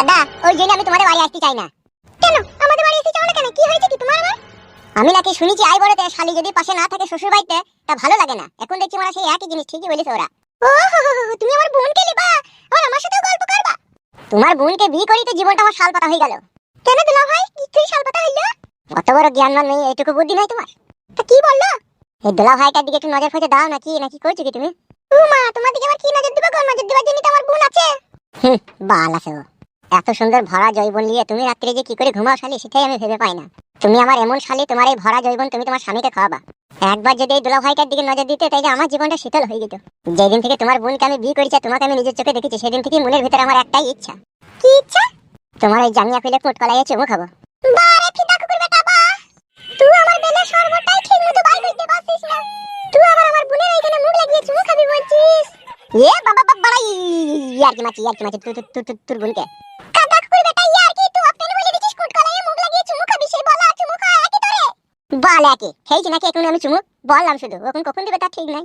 দাদা ওই জন্য আমি তোমাদের বাড়ি আসতে চাই না। কেন আমাদের বাড়ি আসতে চাও না কেন? কি হয়েছে কি তোমার আমার? আমি নাকি শুনেছি আই বড়তে শালি যদি পাশে না থাকে শ্বশুর বাড়িতে তা ভালো লাগে না। এখন দেখছি ওরা সেই একই জিনিস ঠিকই বলেছে ওরা। ও তুমি আমার বোনকে লিবা আর আমার সাথে গল্প করবা? তোমার বোনকে বিয়ে করি তো জীবনটা আমার শালপাতা হয়ে গেল। কেন দুলা ভাই কি শালপাতা হইলো? অত বড় জ্ঞান নেই, এইটুকু বুদ্ধি নাই তোমার? তা কি বললো? এই দুলা ভাইটার দিকে একটু নজর ফজর দাও নাকি করছো কি তুমি? ও মা তোমার দিকে আবার কি নজর দিবা? কোন নজর দিবার জন্য তো আমার বোন আছে। বাল আছে ও। এত সুন্দর ভরা জৈবন নিয়ে তুমি রাত্রে যে কি করে ঘুমাও শালি সেটাই আমি ভেবে পাই না। তুমি আমার এমন শালি, তোমার এই ভরা জৈবন তুমি তোমার স্বামীকে খাওয়াবা। একবার যদি এই দুলা ভাইটার দিকে নজর দিতে তাইলে আমার জীবনটা শীতল হয়ে যেত। যেদিন থেকে তোমার বোনকে আমি বিয়ে করেছি তোমাকে আমি নিজের চোখে দেখেছি সেদিন থেকে মনের ভিতরে আমার একটাই ইচ্ছা। কি ইচ্ছা? তোমার এই জাঙ্গিয়া খুলে কোট কলাইয়ে চুমু খাবো। বারে ফিদা কুকুর বেটা বা, তুই আমার বেলা সর্বটাই ঠিক মতো বাই করতে পারছিস না। তুই আবার আমার বোনের এইখানে মুখ লাগিয়ে চুমু খাবি বলছিস? বাবা বাবা ইয়ার কি মাছি তোর বোনকে কাদা কুকুর বেটা ইয়ার কি তুই আপনি বলে দিছিস কোট কলাইয়ে মুখ লাগিয়ে চুমু খাবি? সে বলা চুমু খা একই তোরে বাল একই খেয়েছি নাকি এখন আমি চুমু বললাম শুধু, এখন কখন দিবে তা ঠিক নাই।